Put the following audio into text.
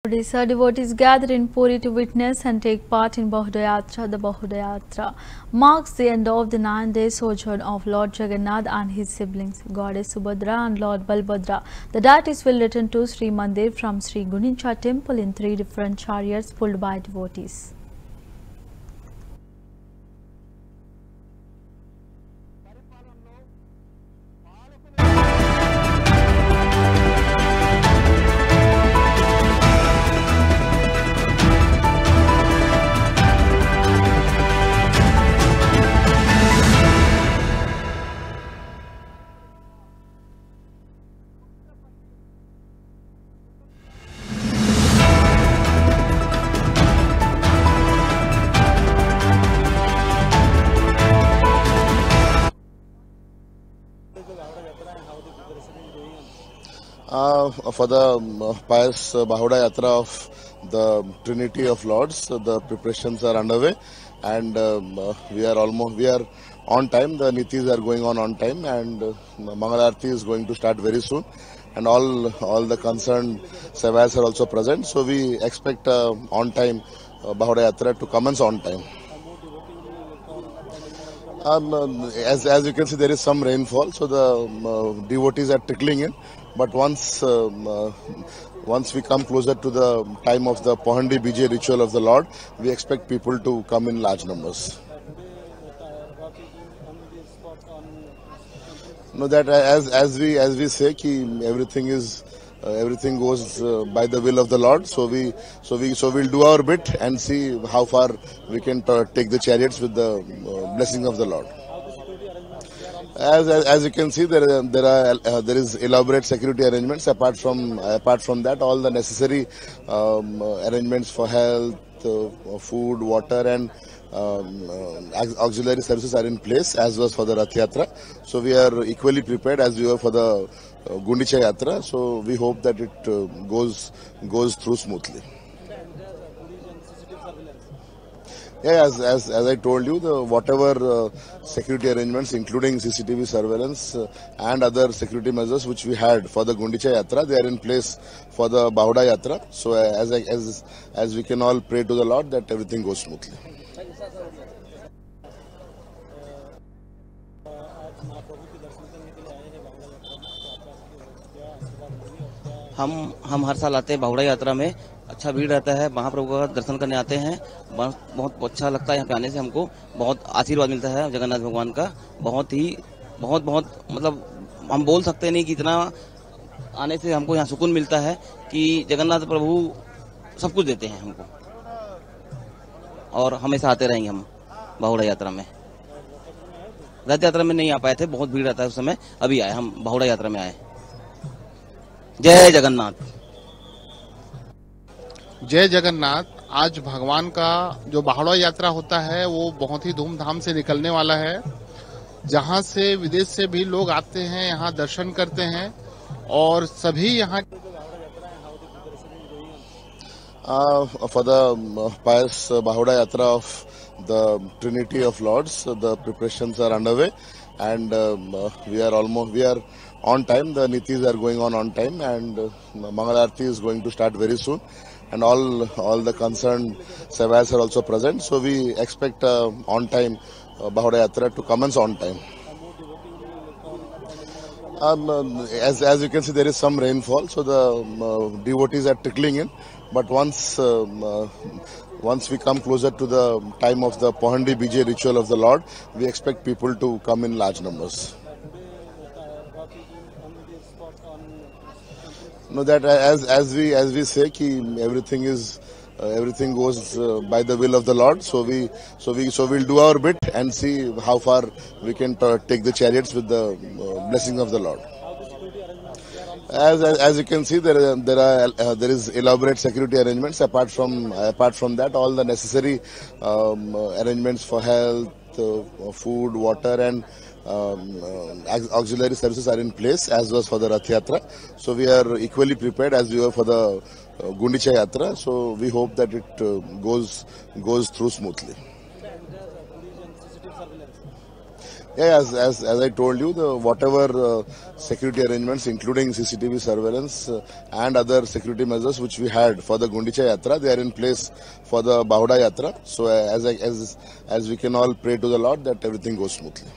Odisha devotees gather in Puri to witness and take part in Bahuda Yatra. The Bahuda Yatra marks the end of the 9-day sojourn of Lord Jagannath and his siblings, Goddess Subhadra and Lord Balbhadra. The deities will return to Sri Mandir from Sri Gunincha temple in 3 different chariots pulled by devotees. For the pious Bahuda Yatra of the Trinity of Lords, the preparations are underway, and we are on time. The Nitis are going on time, and Mangal Aarti is going to start very soon, and all the concerned Sevayas are also present. So we expect on time Bahuda Yatra to commence on time. As you can see, there is some rainfall, so the devotees are trickling in. But once we come closer to the time of the Pahandi Bijay ritual of the Lord, we expect people to come in large numbers. No, that as we say, ki everything goes by the will of the Lord. So we'll do our bit and see how far we can take the chariots with the blessing of the Lord. As you can see, there is elaborate security arrangements. Apart from that, all the necessary arrangements for health, food, water, and auxiliary services are in place, as was for the Rath Yatra. So we are equally prepared as we were for the Gundicha Yatra. So we hope that it goes through smoothly. Yeah, as I told you, whatever security arrangements, including CCTV surveillance and other security measures which we had for the Gundicha Yatra, they are in place for the Bahuda Yatra. So as we can all pray to the Lord that everything goes smoothly. हम हर साल आते हैं बाहुड़ा यात्रा में। अच्छा भीड़ रहता है, महाप्रभु का दर्शन करने आते हैं। बहुत अच्छा लगता है यहाँ पे आने से, हमको बहुत आशीर्वाद मिलता है जगन्नाथ भगवान का। बहुत मतलब हम बोल सकते नहीं कि इतना आने से हमको यहाँ सुकून मिलता है कि जगन्नाथ प्रभु सब कुछ देते हैं हमको, और हमेशा आते रहेंगे हम बाहुड़ा यात्रा में। रथ यात्रा में नहीं आ पाए थे, बहुत भीड़ रहता है उस समय, अभी आए हम बाहुड़ा यात्रा में आए। जय जगन्नाथ। जय जगन्नाथ। आज भगवान का जो बाहुड़ा यात्रा होता है वो बहुत ही धूमधाम से निकलने वाला है। जहां से विदेश से भी लोग आते हैं, यहाँ दर्शन करते हैं, और सभी यहाँ for the pious Bahuda Yatra of the Trinity of Lords, the preparations are underway, and we are on time. The Nitis are going on time, and Mangal Aarti is going to start very soon, and all the concerned Sevayas are also present. So we expect on time Bahuda Yatra to commence on time. As you can see, there is some rainfall, so the devotees are trickling in. But once we come closer to the time of the Pahandi Bijay ritual of the Lord, we expect people to come in large numbers. No, that as we say, ki everything goes by the will of the Lord. So we'll do our bit and see how far we can take the chariots with the blessing of the Lord. As you can see, there is elaborate security arrangements. Apart from that, all the necessary arrangements for health, food, water, and auxiliary services are in place, as was for the Rath Yatra. So we are equally prepared as we were for the Gundicha Yatra. So we hope that it goes through smoothly. Yeah, as I told you, the whatever security arrangements, including CCTV surveillance and other security measures which we had for the Gundicha Yatra, they are in place for the Bahuda Yatra. So as we can all pray to the Lord that everything goes smoothly.